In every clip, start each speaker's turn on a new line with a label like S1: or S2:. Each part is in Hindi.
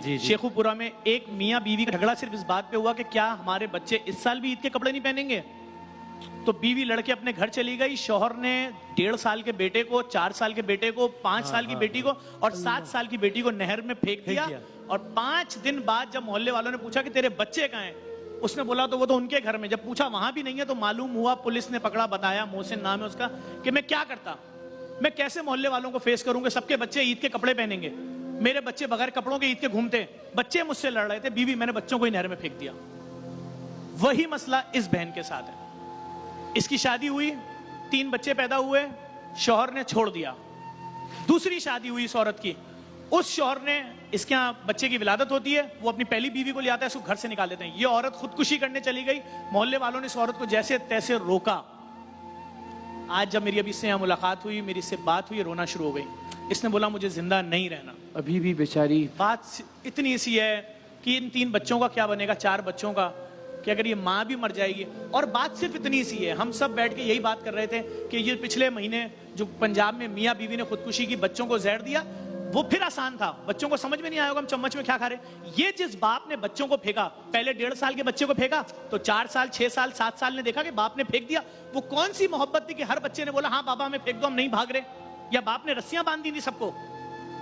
S1: जी।
S2: शेखुपुरा में एक मियाँ बीवी का झगड़ा सिर्फ इस बात पे हुआ कि क्या हमारे बच्चे इस साल भी ईद के कपड़े नहीं पहनेंगे। तो बीवी लड़के अपने घर चली गई, शौहर ने 1.5 साल के बेटे को, 4 साल के बेटे को, 5 साल की बेटी को और 7 साल की बेटी को नहर में फेंक दिया। और 5 दिन बाद जब मोहल्ले वालों ने पूछा कि तेरे बच्चे कहाँ हैं, उसने बोला तो वो तो उनके घर में। जब पूछा वहां भी नहीं है तो मालूम हुआ, पुलिस ने पकड़ा, बताया, मोहसिन नाम है उसका, कि मैं क्या करता, मैं कैसे मोहल्ले वालों को फेस करूंगा, सबके बच्चे ईद के कपड़े पहनेंगे, मेरे बच्चे बगैर कपड़ों के ईद के घूमते, बच्चे मुझसे लड़ रहे थे, बीवी मैंने बच्चों को ही नहर में फेंक दिया। वही मसला इस बहन के साथ है। इसकी शादी हुई, 3 बच्चे पैदा हुए, शौहर ने छोड़ दिया। दूसरी शादी हुई इस औरत की, उस शौहर ने, इसके यहाँ बच्चे की विलादत होती है, वो अपनी पहली बीवी को ले आता है, उसको घर से निकाल देते हैं। ये औरत खुदकुशी करने चली गई, मोहल्ले वालों ने इस औरत को जैसे तैसे रोका। आज जब मेरी अभी इससे यहाँ मुलाकात हुई, मेरी इससे बात हुई, रोना शुरू हो गई। इसने बोला मुझे जिंदा नहीं रहना।
S1: अभी भी बेचारी।
S2: बात इतनी सी है कि इन 3 बच्चों का क्या बनेगा, 4 बच्चों का, कि अगर ये माँ भी मर जाएगी। और बात सिर्फ इतनी सी है, हम सब बैठ के यही बात कर रहे थे कि ये पिछले महीने जो पंजाब में मियाँ बीवी ने खुदकुशी की, बच्चों को जहर दिया, वो फिर आसान था, बच्चों को समझ में नहीं आया होगा हम चम्मच में क्या खा रहे। ये जिस बाप ने बच्चों को फेंका, पहले 1.5 साल के बच्चे को फेंका, तो 4 साल, 6 साल, 7 साल ने देखा कि बाप ने फेंक दिया। वो कौन सी मोहब्बत थी कि हर बच्चे ने बोला हाँ बाबा हमें फेंक दो, हम नहीं भाग रहे, या बाप ने रस्सियां बांध दी थी सबको।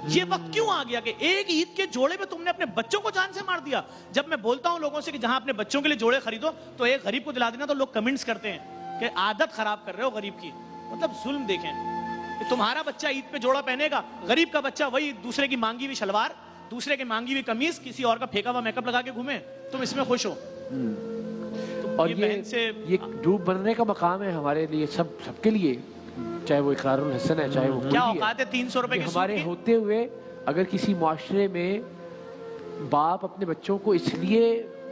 S2: ये वक्त क्यों आ गया कि एक ईद के जोड़े पे तुमने अपने बच्चों को जान से मार दिया। जब मैं बोलता हूं लोगों से कि जहां अपने बच्चों के लिए जोड़े खरीदो, तो एक गरीब को दिला देना, तो लोग कमेंट्स करते हैं कि आदत खराब कर रहे हो गरीब की। मतलब जुल्म देखें कि तुम्हारा बच्चा ईद पे जोड़ा पहनेगा, गरीब का बच्चा वही दूसरे की मांगी हुई शलवार, दूसरे की मांगी हुई कमीज, किसी और का फेंका हुआ मेकअप लगा के घूमे, तुम इसमें खुश हो। तो
S1: और ये डूब बनने का मकाम है हमारे लिए, सबके लिए, चाहे वो इकरारुल हसन है, चाहे वो
S2: क्या औकात है 300 रुपए की
S1: हमारे होते हुए अगर किसी मुआशरे में बाप अपने बच्चों को इसलिए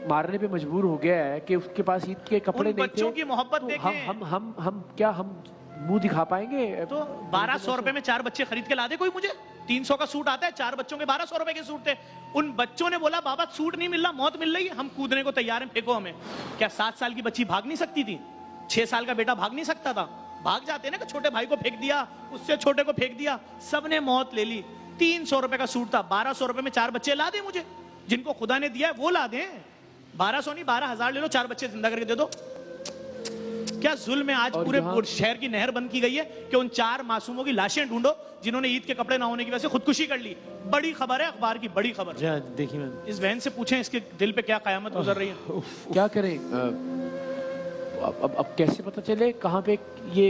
S1: मारने पे मजबूर हो गया है कि उसके पास ईद के कपड़े नहीं थे,
S2: बच्चों की मोहब्बत देखें।
S1: हम मुंह दिखा पाएंगे?
S2: तो 1200 रुपए में 4 बच्चे खरीद के ला दे कोई मुझे। 300 का सूट आता है, 4 बच्चों के 1200 रुपए के सूट थे। उन बच्चों ने बोला बाबा सूट नहीं मिल रहा, मौत मिल रही है, हम कूदने को तैयार हैं, फेंको हमें। क्या 7 साल की बच्ची भाग नहीं सकती थी? 6 साल का बेटा भाग नहीं सकता था? भाग जाते ना कि छोटे भाई को फेंक दिया, उससे छोटे को फेंक दिया, सबने मौत ले ली। 300 रुपए का सूट था, 1200 रुपए में 4 बच्चे ला दे मुझे, जिनको खुदा ने दिया है वो ला दें। 1200 नहीं 12,000 ले लो, 4 बच्चे जिंदा करके दे दो। क्या जुल्म है। आज पूरे शहर की नहर बंद की गई है कि उन 4 मासूमों की लाशें ढूंढो जिन्होंने ईद के कपड़े ना होने की वजह से खुदकुशी कर ली। बड़ी खबर है, अखबार की बड़ी खबर।
S1: देखिए
S2: इस बहन से पूछें इसके दिल पे क्या कयामत गुजर रही है।
S1: क्या करें अब कैसे पता चले कहाँ पे ये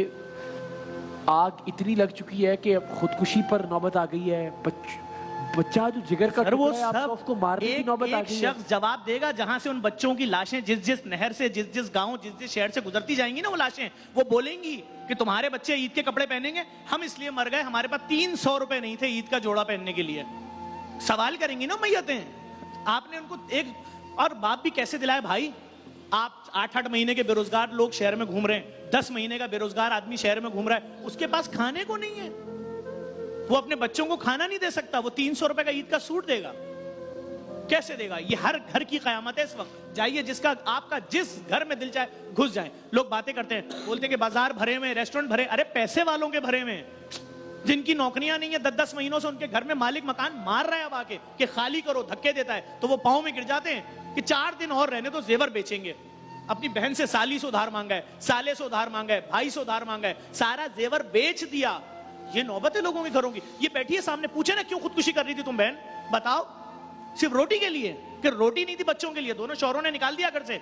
S1: आग इतनी लग चुकी है कि अब खुदकुशी पर नौबत आ गई है। बच्चा जो जिगर का
S2: वो
S1: सब उसको मारने की नौबत आ गई है।
S2: शख्स जवाब देगा जहां से उन बच्चों की लाशें जिस नहर से, जिस गांव, जिस शहर से गुजरती जाएंगी ना, वो लाशें, वो बोलेंगी कि तुम्हारे बच्चे ईद के कपड़े पहनेंगे, हम इसलिए मर गए, हमारे पास 300 रुपए नहीं थे ईद का जोड़ा पहनने के लिए। सवाल करेंगी ना मैयतें। आपने उनको एक और बाप भी कैसे दिलाए भाई। आप 8-8 महीने के बेरोजगार लोग शहर में घूम रहे हैं, 10 महीने का बेरोजगार आदमी शहर में घूम रहा है, उसके पास खाने को नहीं है, वो अपने बच्चों को खाना नहीं दे सकता, वो 300 रुपए का ईद का सूट देगा, कैसे देगा। ये हर घर की कयामत है इस वक्त। जाइए जिसका आपका जिस घर में दिल चाहे घुस जाए। लोग बातें करते हैं, बोलते हैं कि बाजार भरे में, रेस्टोरेंट भरे, अरे पैसे वालों के भरे में, जिनकी नौकरियां नहीं है, 10-10 महीनों से उनके घर में मालिक मकान मार रहा है अब आके कि खाली करो, धक्के देता है, तो वो पांव में गिर जाते हैं कि 4 दिन और रहने तो जेवर बेचेंगे। अपनी बहन से साली से उधार मांगा है, साले से उधार मांगा है, भाई से उधार मांगा है, सारा जेवर बेच दिया। ये नौबत है लोगों के घरों की। ये बैठी है सामने, पूछे ना क्यों खुदकुशी कर रही थी तुम बहन, बताओ। सिर्फ रोटी के लिए? कि रोटी नहीं थी बच्चों के लिए, दोनों शौहरों ने निकाल दिया घर से।